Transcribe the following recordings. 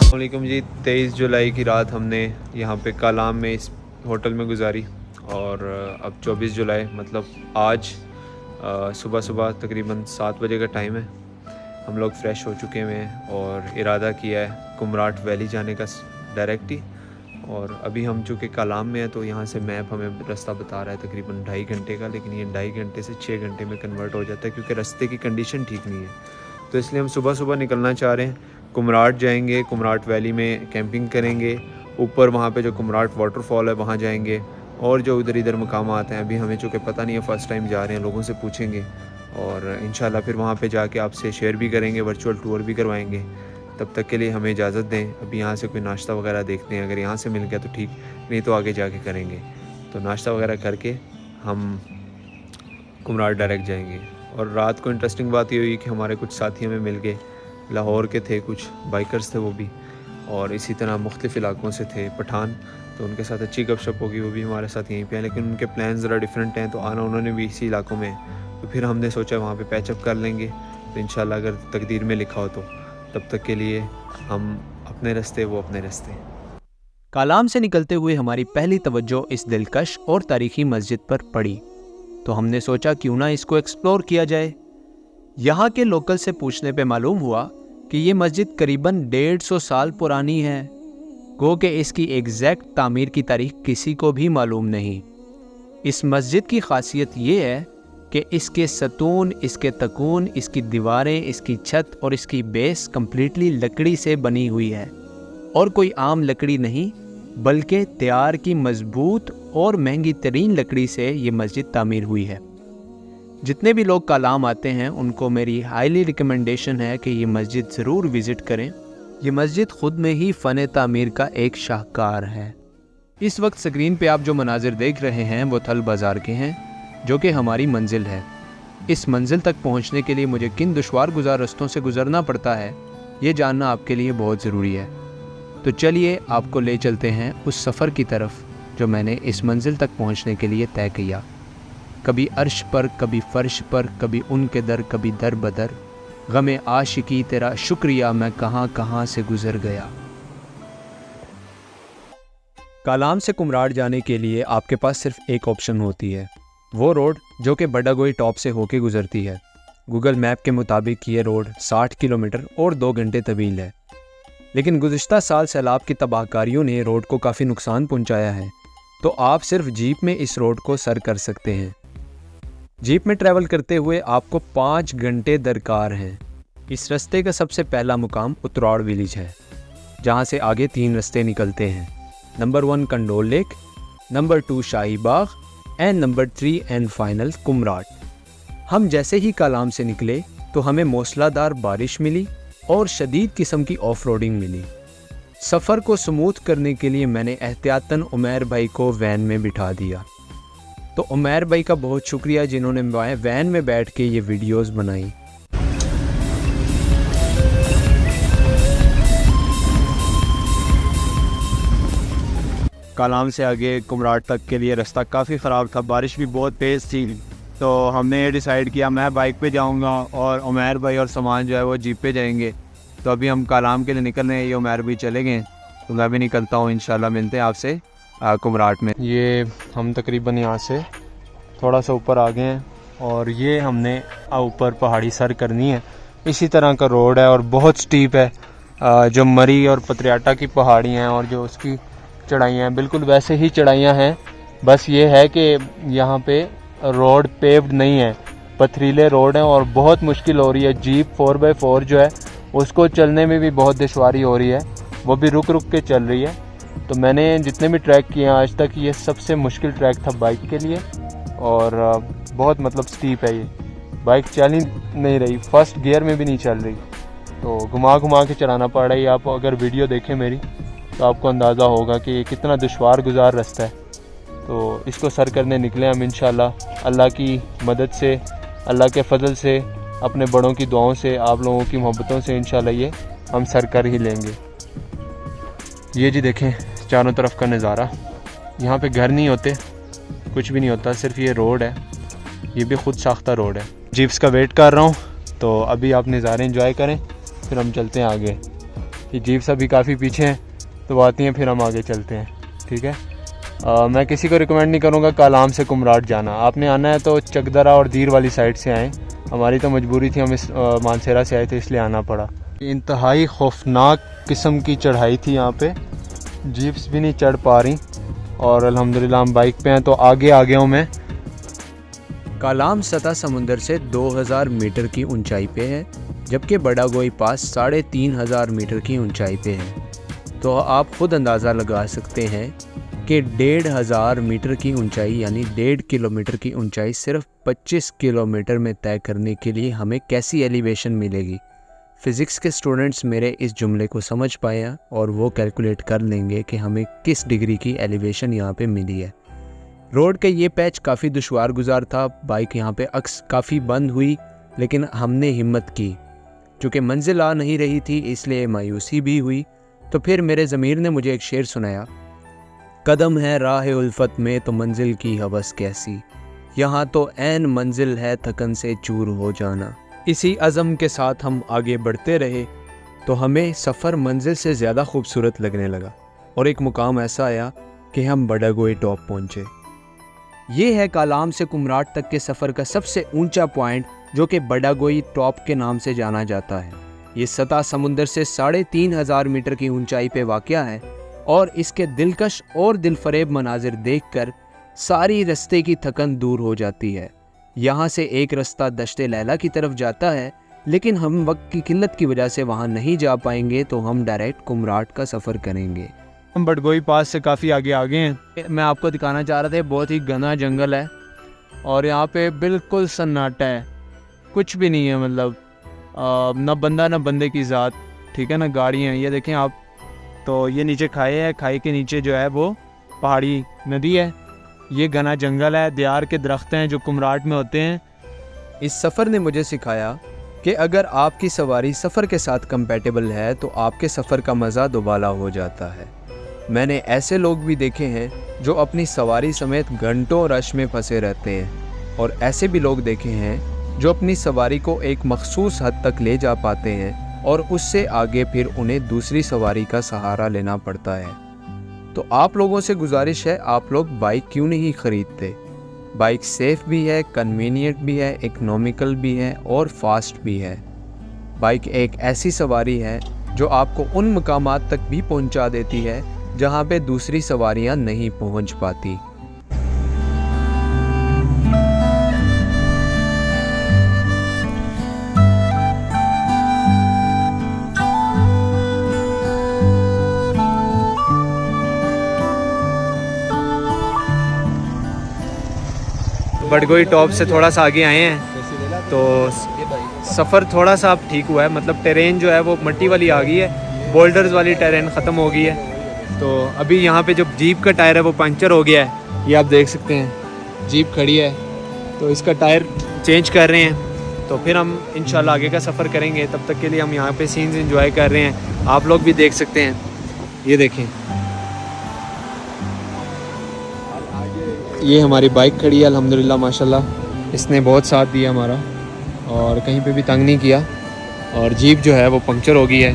वालेकुम जी। 23 जुलाई की रात हमने यहाँ पे कालाम में इस होटल में गुजारी और अब 24 जुलाई मतलब आज सुबह सुबह तकरीबन 7 बजे का टाइम है। हम लोग फ़्रेश हो चुके हैं और इरादा किया है कुमराट वैली जाने का डायरेक्ट ही। और अभी हम चूँकि कालाम में हैं तो यहाँ से मैप हमें रास्ता बता रहा है तकरीबन 2.5 घंटे का, लेकिन ये 2.5 घंटे से 6 घंटे में कन्वर्ट हो जाता है क्योंकि रास्ते की कंडीशन ठीक नहीं है। तो इसलिए हम सुबह सुबह निकलना चाह रहे हैं। कुमराट जाएंगे, कुमराट वैली में कैंपिंग करेंगे, ऊपर वहाँ पे जो कुमराट वाटरफॉल है वहाँ जाएंगे और जो इधर मकाम आते हैं। अभी हमें चूँकि पता नहीं है, फ़र्स्ट टाइम जा रहे हैं, लोगों से पूछेंगे और इंशाल्लाह फिर वहाँ पे जाके आपसे शेयर भी करेंगे, वर्चुअल टूर भी करवाएंगे। तब तक के लिए हमें इजाज़त दें। अभी यहाँ से कोई नाश्ता वगैरह देखते हैं, अगर यहाँ से मिल गया तो ठीक, नहीं तो आगे जाके करेंगे। तो नाश्ता वगैरह करके हम कुमराट डायरेक्ट जाएंगे। और रात को इंटरेस्टिंग बात ये हुई कि हमारे कुछ साथी हमें मिल गए, लाहौर के थे, कुछ बाइकर्स थे वो भी, और इसी तरह मुख्तलिफ़ इलाकों से थे पठान। तो उनके साथ अच्छी गपशप होगी, वो भी हमारे साथ यहीं पे हैं, लेकिन उनके प्लान ज़रा डिफरेंट हैं, तो आना उन्होंने भी इसी इलाकों में। तो फिर हमने सोचा वहाँ पे पैचअप कर लेंगे, तो इंशाल्लाह अगर तकदीर में लिखा हो तो। तब तक के लिए हम अपने रास्ते, वो अपने रास्ते। कालाम से निकलते हुए हमारी पहली तवज्जो इस दिलकश और तारीख़ी मस्जिद पर पड़ी, तो हमने सोचा क्यों ना इसको एक्सप्लोर किया जाए। यहाँ के लोकल से पूछने पे मालूम हुआ कि ये मस्जिद करीबन 150 साल पुरानी है। गो कि इसकी एग्जैक्ट तामीर की तारीख किसी को भी मालूम नहीं। इस मस्जिद की खासियत ये है कि इसके सतून, इसके तकून, इसकी दीवारें, इसकी छत और इसकी बेस कम्प्लीटली लकड़ी से बनी हुई है, और कोई आम लकड़ी नहीं बल्कि तैयार की मजबूत और महंगी तरीन लकड़ी से ये मस्जिद तामीर हुई है। जितने भी लोग कालाम आते हैं उनको मेरी हाईली रिकमेंडेशन है कि ये मस्जिद ज़रूर विज़िट करें। ये मस्जिद ख़ुद में ही फ़न तामीर का एक शाहकार है। इस वक्त स्क्रीन पे आप जो मनाजिर देख रहे हैं वो थल बाज़ार के हैं, जो कि हमारी मंजिल है। इस मंजिल तक पहुंचने के लिए मुझे किन दुश्वार गुजार रास्तों से गुजरना पड़ता है, ये जानना आपके लिए बहुत ज़रूरी है। तो चलिए आपको ले चलते हैं उस सफ़र की तरफ जो मैंने इस मंजिल तक पहुंचने के लिए तय किया। कभी अर्श पर, कभी फ़र्श पर, कभी उनके दर, कभी दर बदर, गमे आशिकी तेरा शुक्रिया मैं कहाँ कहाँ से गुज़र गया। कालाम से कुमराट जाने के लिए आपके पास सिर्फ एक ऑप्शन होती है, वो रोड जो कि बडागोई टॉप से होके गुज़रती है। गूगल मैप के मुताबिक ये रोड 60 किलोमीटर और 2 घंटे तवील है, लेकिन गुज़िश्ता साल सैलाब की तबाहकारियों ने रोड को काफ़ी नुकसान पहुंचाया है, तो आप सिर्फ जीप में इस रोड को सर कर सकते हैं। जीप में ट्रैवल करते हुए आपको 5 घंटे दरकार हैं। इस रास्ते का सबसे पहला मुकाम उतराड़ विलेज है, जहां से आगे 3 रास्ते निकलते हैं। Number 1 condole lake, number 2 shahi Bagh and number 3 and final Kumrat. हम जैसे ही कालाम से निकले तो हमें मूसलाधार बारिश मिली और शदीद किस्म की ऑफ रोडिंग मिली। सफ़र को स्मूथ करने के लिए मैंने एहतियातन उमैर भाई को वैन में बिठा दिया। तो उमैर भाई का बहुत शुक्रिया जिन्होंने वैन में बैठ के ये वीडियोस बनाई। कालाम से आगे कुमराट तक के लिए रास्ता काफ़ी ख़राब था, बारिश भी बहुत तेज़ थी, तो हमने ये डिसाइड किया मैं बाइक पे जाऊंगा और उमैर भाई और सामान जो है वो जीप पे जाएंगे। तो अभी हम कालाम के लिए निकल रहे हैं, ये उमैर भाई चले गए, तो मैं भी निकलता हूँ। इंशाल्लाह मिलते हैं आपसे कुमराट में। ये हम तकरीबन यहाँ से थोड़ा सा ऊपर आ गए हैं और ये हमने ऊपर पहाड़ी सर करनी है। इसी तरह का रोड है और बहुत स्टीप है, जो मरी और पत्रियाटा की पहाड़ियाँ हैं और जो उसकी चढ़ाइयाँ हैं बिल्कुल वैसे ही चढ़ाइयाँ हैं। बस ये है कि यहाँ पे रोड पेव्ड नहीं है, पथरीले रोड हैं और बहुत मुश्किल हो रही है। जीप 4x4 जो है उसको चलने में भी बहुत दुश्वारी हो रही है, वो भी रुक रुक के चल रही है। तो मैंने जितने भी ट्रैक किए हैं आज तक, ये सबसे मुश्किल ट्रैक था बाइक के लिए और बहुत मतलब स्टीप है। ये बाइक चल ही नहीं रही, फर्स्ट गियर में भी नहीं चल रही, तो घुमा के चलाना पड़ रहा है। आप अगर वीडियो देखें मेरी तो आपको अंदाज़ा होगा कि ये कितना दुश्वार गुजार रास्ता है। तो इसको सर करने निकले हम इंशाल्लाह, अल्लाह की मदद से, अल्लाह के फजल से, अपने बड़ों की दुआओं से, आप लोगों की मोहब्बतों से इंशाल्लाह ये हम सर कर ही लेंगे। ये जी देखें चारों तरफ का नज़ारा, यहाँ पे घर नहीं होते, कुछ भी नहीं होता, सिर्फ ये रोड है, ये भी खुद साख्ता रोड है। जीप्स का वेट कर रहा हूँ, तो अभी आप नज़ारे एंजॉय करें, फिर हम चलते हैं आगे। ये जीप्स अभी काफ़ी पीछे हैं, तो आती हैं फिर हम आगे चलते हैं। ठीक है, मैं किसी को रिकमेंड नहीं करूँगा कालाम से कुमराट जाना। आपने आना है तो चकदरा और दीर वाली साइड से आएँ। हमारी तो मजबूरी थी, हम इस मानसेरा से आए थे इसलिए आना पड़ा। इंतहाई खौफनाक किस्म की चढ़ाई थी यहाँ पे, जीप्स भी नहीं चढ़ पा रही और अल्हम्दुलिल्लाह हम बाइक पे हैं तो आगे आ गया हूँ मैं। कालाम सतह समुंदर से 2000 मीटर की ऊंचाई पे है, जबकि बड़ागोई पास 3500 मीटर की ऊंचाई पे है। तो आप खुद अंदाज़ा लगा सकते हैं कि 1500 मीटर की ऊंचाई यानी 1.5 किलोमीटर की ऊंचाई सिर्फ 25 किलोमीटर में तय करने के लिए हमें कैसी एलिवेशन मिलेगी। फ़िज़िक्स के स्टूडेंट्स मेरे इस जुमले को समझ पाए और वो कैलकुलेट कर लेंगे कि हमें किस डिग्री की एलिवेशन यहाँ पे मिली है। रोड का ये पैच काफ़ी दुश्वार गुजार था, बाइक यहाँ पे अक्स काफ़ी बंद हुई, लेकिन हमने हिम्मत की। चूँकि मंजिल आ नहीं रही थी इसलिए मायूसी भी हुई। तो फिर मेरे ज़मीर ने मुझे एक शेर सुनाया, कदम है राह उल्फत में तो मंजिल की हवस कैसी, यहाँ तो ऐन मंजिल है थकन से चूर हो जाना। इसी अज़म के साथ हम आगे बढ़ते रहे तो हमें सफ़र मंजिल से ज़्यादा खूबसूरत लगने लगा और एक मुकाम ऐसा आया कि हम बड़ागोई टॉप पहुँचे। ये है कालाम से कुमराट तक के सफ़र का सबसे ऊंचा पॉइंट, जो कि बड़ागोई टॉप के नाम से जाना जाता है। ये सतह समुंदर से 3500 मीटर की ऊंचाई पे वाक़या है और इसके दिलकश और दिलफरेब मनाजिर देखकर सारी रास्ते की थकन दूर हो जाती है। यहाँ से एक रास्ता दश्ते लैला की तरफ जाता है, लेकिन हम वक्त की किल्लत की वजह से वहाँ नहीं जा पाएंगे, तो हम डायरेक्ट कुमराट का सफ़र करेंगे। हम बड़गोई पास से काफ़ी आगे आ गए हैं। मैं आपको दिखाना चाह रहा था, बहुत ही घना जंगल है और यहाँ पे बिल्कुल सन्नाटा है, कुछ भी नहीं है, मतलब ना बंदा ना बंदे की ज़ात। ठीक है ना, गाड़ियाँ ये देखें आप, तो ये नीचे खाई है, खाई के नीचे जो है वो पहाड़ी नदी है, ये घना जंगल है, दियार के दरख्त हैं जो कुमराट में होते हैं। इस सफ़र ने मुझे सिखाया कि अगर आपकी सवारी सफ़र के साथ कंपैटिबल है तो आपके सफ़र का मज़ा दोबाला हो जाता है। मैंने ऐसे लोग भी देखे हैं जो अपनी सवारी समेत घंटों रश में फंसे रहते हैं, और ऐसे भी लोग देखे हैं जो अपनी सवारी को एक मखसूस हद तक ले जा पाते हैं और उससे आगे फिर उन्हें दूसरी सवारी का सहारा लेना पड़ता है। तो आप लोगों से गुजारिश है, आप लोग बाइक क्यों नहीं ख़रीदते। बाइक सेफ़ भी है, कन्वीनियंट भी है, इकोनॉमिकल भी है और फास्ट भी है। बाइक एक ऐसी सवारी है जो आपको उन मकामात तक भी पहुंचा देती है जहां पे दूसरी सवारियां नहीं पहुंच पाती। बड़गोई टॉप से थोड़ा सा आगे आए हैं तो सफ़र थोड़ा सा अब ठीक हुआ है, मतलब टेरेन जो है वो मट्टी वाली आ गई है, बोल्डर्स वाली टेरेन ख़त्म हो गई है। तो अभी यहाँ पे जो जीप का टायर है वो पंक्चर हो गया है, ये आप देख सकते हैं, जीप खड़ी है तो इसका टायर चेंज कर रहे हैं। तो फिर हम इंशाल्लाह आगे का सफ़र करेंगे, तब तक के लिए हम यहाँ पे सीन्स एंजॉय कर रहे हैं। आप लोग भी देख सकते हैं, ये देखें, ये हमारी बाइक खड़ी है अल्हम्दुलिल्लाह माशाल्लाह, इसने बहुत साथ दिया हमारा और कहीं पे भी तंग नहीं किया। और जीप जो है वो पंक्चर हो गई है।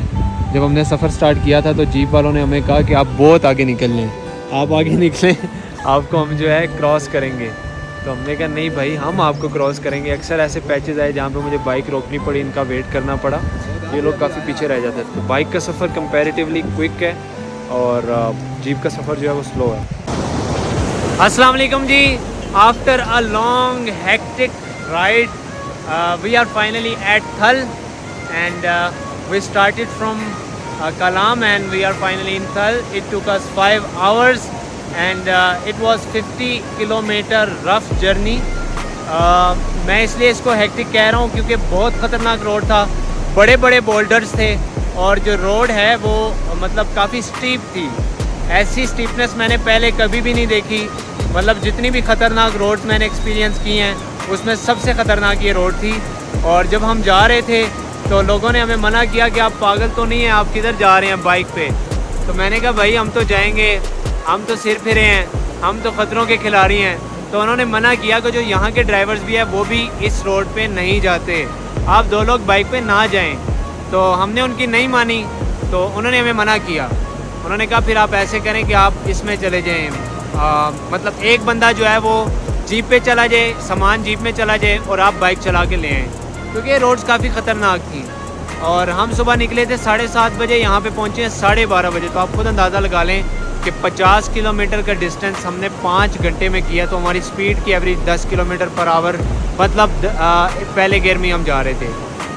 जब हमने सफ़र स्टार्ट किया था तो जीप वालों ने हमें कहा कि आप बहुत आगे निकल लें, आप आगे निकलें, आपको हम जो है क्रॉस करेंगे। तो हमने कहा नहीं भाई, हम आपको क्रॉस करेंगे। अक्सर ऐसे पैचेस आए जहाँ पे मुझे बाइक रोकनी पड़ी, इनका वेट करना पड़ा, ये लोग काफ़ी पीछे रह जाते थे। तो बाइक का सफ़र कंपैरेटिवली क्विक है और जीप का सफ़र जो है वो स्लो है। अस्सलाम वालेकुम जी, after a long hectic ride we are finally at Thal and we started from Kalam and we are finally in Thal. It took us 5 hours and it was 50 kilometre rough journey. मैं इसलिए इसको hectic कह रहा हूँ क्योंकि बहुत ख़तरनाक road था, बड़े बड़े बोल्डर्स थे और जो रोड है वो मतलब काफ़ी स्टीप थी। ऐसी स्टीपनेस मैंने पहले कभी भी नहीं देखी। मतलब जितनी भी ख़तरनाक रोड्स मैंने एक्सपीरियंस की हैं उसमें सबसे ख़तरनाक ये रोड थी। और जब हम जा रहे थे तो लोगों ने हमें मना किया कि आप पागल तो नहीं हैं, आप किधर जा रहे हैं बाइक पे। तो मैंने कहा भाई हम तो जाएंगे, हम तो सिर फिरे हैं, हम तो ख़तरों के खिलाड़ी हैं। तो उन्होंने मना किया कि जो यहाँ के ड्राइवर्स भी हैं वो भी इस रोड पे नहीं जाते, आप 2 लोग बाइक पे ना जाएं। तो हमने उनकी नहीं मानी। तो उन्होंने हमें मना किया। उन्होंने कहा फिर आप ऐसे करें कि आप इसमें चले जाएँ, मतलब एक बंदा जो है वो जीप पे चला जाए, सामान जीप में चला जाए और आप बाइक चला के ले आएँ, क्योंकि ये रोड्स काफ़ी ख़तरनाक थी। और हम सुबह निकले थे 7:30 बजे, यहाँ पे पहुँचे हैं 12:30 बजे। तो आप खुद अंदाज़ा लगा लें कि 50 किलोमीटर का डिस्टेंस हमने 5 घंटे में किया। तो हमारी स्पीड की एवरेज 10 किलोमीटर पर आवर, मतलब पहले गियर में हम जा रहे थे।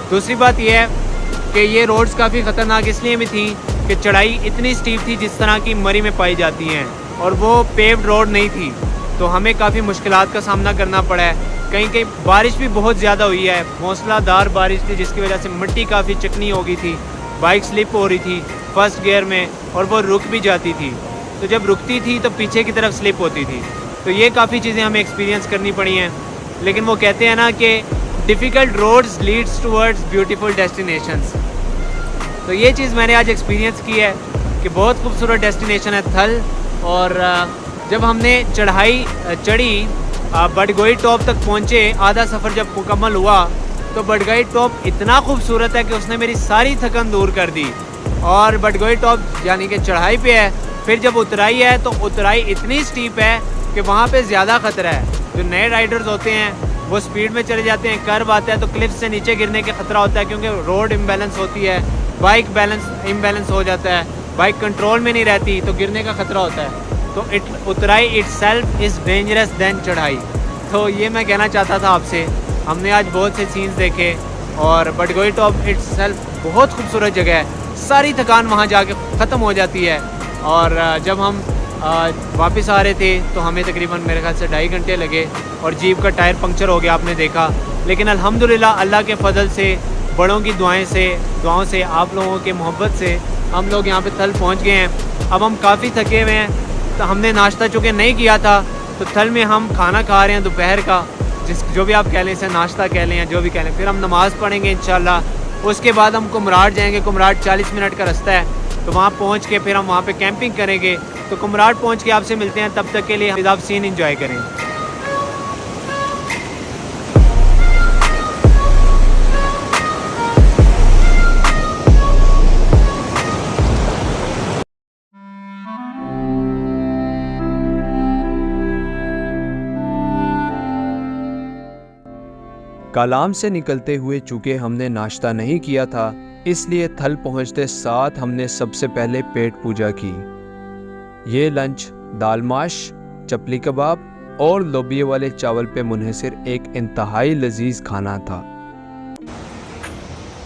दूसरी बात यह है कि ये रोड्स काफ़ी ख़तरनाक इसलिए भी थी कि चढ़ाई इतनी स्टीप थी जिस तरह की मरी में पाई जाती हैं, और वो पेव्ड रोड नहीं थी, तो हमें काफ़ी मुश्किलात का सामना करना पड़ा है। कहीं कहीं बारिश भी बहुत ज़्यादा हुई है, मूसलाधार बारिश थी, जिसकी वजह से मिट्टी काफ़ी चिकनी हो गई थी, बाइक स्लिप हो रही थी फर्स्ट गियर में, और वो रुक भी जाती थी। तो जब रुकती थी तो पीछे की तरफ स्लिप होती थी। तो ये काफ़ी चीज़ें हमें एक्सपीरियंस करनी पड़ी हैं। लेकिन वो कहते हैं ना कि difficult roads leads towards beautiful destinations. तो ये चीज़ मैंने आज एक्सपीरियंस की है कि बहुत खूबसूरत डेस्टिनेशन है थल। और जब हमने चढ़ाई चढ़ी, बडगोई टॉप तक पहुँचे, आधा सफ़र जब मुकम्मल हुआ तो बडगोई टॉप इतना खूबसूरत है कि उसने मेरी सारी थकन दूर कर दी। और बडगोई टॉप यानी कि चढ़ाई पे है, फिर जब उतराई है तो उतराई इतनी स्टीप है कि वहाँ पे ज़्यादा ख़तरा है। जो नए राइडर्स होते हैं वो स्पीड में चले जाते हैं, कर्व आता है तो क्लिफ से नीचे गिरने का ख़तरा होता है, क्योंकि रोड इम्बैलेंस होती है, बाइक इम्बैलेंस हो जाता है, बाइक कंट्रोल में नहीं रहती तो गिरने का ख़तरा होता है। तो उतराई इटसेल्फ इज़ डेंजरस देन चढ़ाई। तो ये मैं कहना चाहता था आपसे। हमने आज बहुत से सीन्स देखे, और बडगोई टॉप इटसेल्फ बहुत खूबसूरत जगह है, सारी थकान वहाँ जाके ख़त्म हो जाती है। और जब हम वापस आ रहे थे तो हमें तकरीबन मेरे ख्याल से 2.5 घंटे लगे, और जीप का टायर पंक्चर हो गया, आपने देखा। लेकिन अल्हम्दुलिल्लाह अल्लाह के फजल से, बड़ों की दुआओं से, आप लोगों के मोहब्बत से हम लोग यहाँ पे थल पहुँच गए हैं। अब हम काफ़ी थके हुए हैं, तो हमने नाश्ता चूँकि नहीं किया था, तो थल में हम खाना खा रहे हैं दोपहर का, जो भी आप कह लें, इसे नाश्ता कह लें या जो भी कह लें। फिर हम नमाज़ पढ़ेंगे इंशाल्लाह। उसके बाद हम कुमराट जाएंगे। कुमराट 40 मिनट का रास्ता है, तो वहाँ पहुँच के फिर हम वहाँ पे कैंपिंग करेंगे। तो कुमराट पहुँच के आपसे मिलते हैं, तब तक के लिए आप सीन एंजॉय करें। कालाम से निकलते हुए चूँकि हमने नाश्ता नहीं किया था, इसलिए थल पहुँचते साथ हमने सबसे पहले पेट पूजा की। ये लंच दाल माश, चपली कबाब और लोबिये वाले चावल पे मुनहसर एक इंतहाई लजीज खाना था।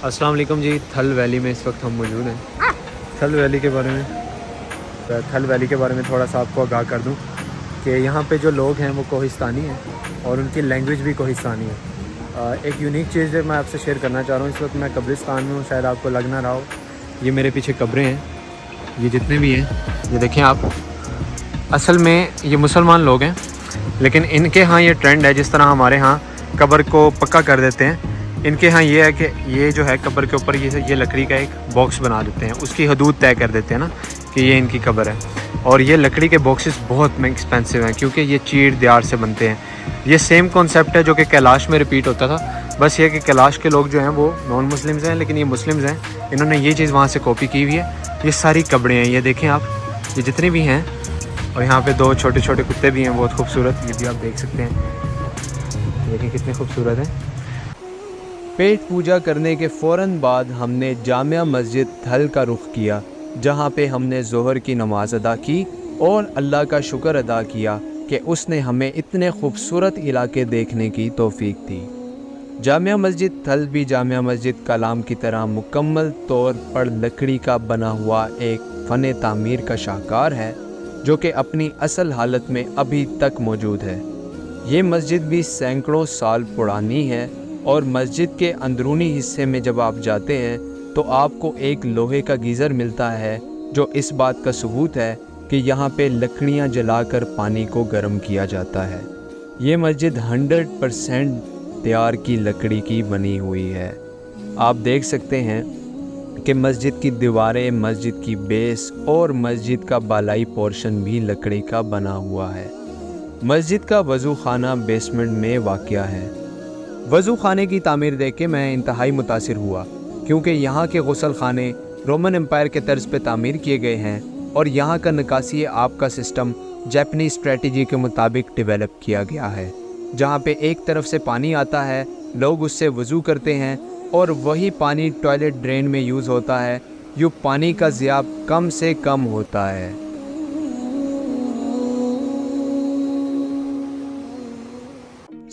अस्सलाम वालेकुम जी। थल वैली में इस वक्त हम मौजूद हैं। थल वैली के बारे में थोड़ा सा आपको आगाह कर दूं कि यहाँ पे जो लोग हैं वो कोहिस्तानी हैं, और उनकी लैंग्वेज भी कोहिस्तानी है। एक यूनिक चीज़ जो मैं आपसे शेयर करना चाह रहा हूँ, इस वक्त मैं कब्रिस्तान में हूँ, शायद आपको लग ना रहा हो। ये मेरे पीछे कब्रें हैं, ये जितने भी हैं, ये देखें आप। असल में ये मुसलमान लोग हैं, लेकिन इनके यहाँ ये ट्रेंड है, जिस तरह हमारे यहाँ कब्र को पक्का कर देते हैं, इनके यहाँ ये है कि ये जो है कब्र के ऊपर ये लकड़ी का एक बॉक्स बना देते हैं, उसकी हदूद तय कर देते हैं ना कि ये इनकी कब्र है। और ये लकड़ी के बॉक्सेस बहुत एक्सपेंसिव हैं, क्योंकि ये चीड़ दियार से बनते हैं। ये सेम कॉन्सेप्ट है जो कि कैलाश में रिपीट होता था, बस ये कि कैलाश के लोग जो हैं वो नॉन मुस्लिम्स हैं, लेकिन ये मुस्लिम्स हैं, इन्होंने ये चीज़ वहाँ से कॉपी की हुई है। ये सारी कब्रें हैं, ये देखें आप, ये जितनी भी हैं। और यहाँ पे 2 छोटे छोटे कुत्ते भी हैं, बहुत खूबसूरत, ये भी आप देख सकते हैं, देखिए कितने खूबसूरत हैं। पेट पूजा करने के फ़ौरन बाद हमने जामिया मस्जिद थल का रुख किया, जहाँ पे हमने ज़ोहर की नमाज अदा की और अल्लाह का शुक्र अदा किया कि उसने हमें इतने खूबसूरत इलाके देखने की तौफीक दी। जामिया मस्जिद थल भी जामिया मस्जिद कालाम की तरह मुकम्मल तौर पर लकड़ी का बना हुआ एक फ़न तामीर का शाहकार है, जो कि अपनी असल हालत में अभी तक मौजूद है। ये मस्जिद भी सैकड़ों साल पुरानी है, और मस्जिद के अंदरूनी हिस्से में जब आप जाते हैं तो आपको एक लोहे का गीज़र मिलता है, जो इस बात का सबूत है कि यहाँ पे लकड़ियाँ जलाकर पानी को गर्म किया जाता है। ये मस्जिद 100% तैयार की लकड़ी की बनी हुई है। आप देख सकते हैं कि मस्जिद की दीवारें, मस्जिद की बेस और मस्जिद का बालाई पोर्शन भी लकड़ी का बना हुआ है। मस्जिद का वज़ू खाना बेसमेंट में वाक़या है। वज़ू खाने की तामीर देख के मैं इंतहाई मुतासिर हुआ, क्योंकि यहाँ के गुसल खाने रोमन एम्पायर के तर्ज पे तामीर किए गए हैं और यहाँ का निकासी आब का सिस्टम जापानीज स्ट्रेटजी के मुताबिक डेवलप किया गया है, जहाँ पे एक तरफ से पानी आता है, लोग उससे वज़ू करते हैं और वही पानी टॉयलेट ड्रेन में यूज़ होता है। यूँ पानी का ज़िया कम से कम होता है।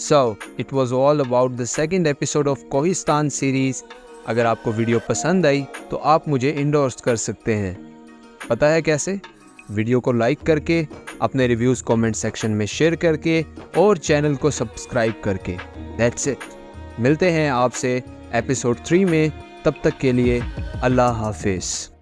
So, it was all about the second episode of Kohistan series. अगर आपको वीडियो पसंद आई तो आप मुझे इंडोर्स कर सकते हैं। पता है कैसे? वीडियो को लाइक करके, अपने रिव्यूज़ कमेंट सेक्शन में शेयर करके और चैनल को सब्सक्राइब करके। That's it। मिलते हैं आपसे एपिसोड 3 में। तब तक के लिए अल्लाह हाफिज़।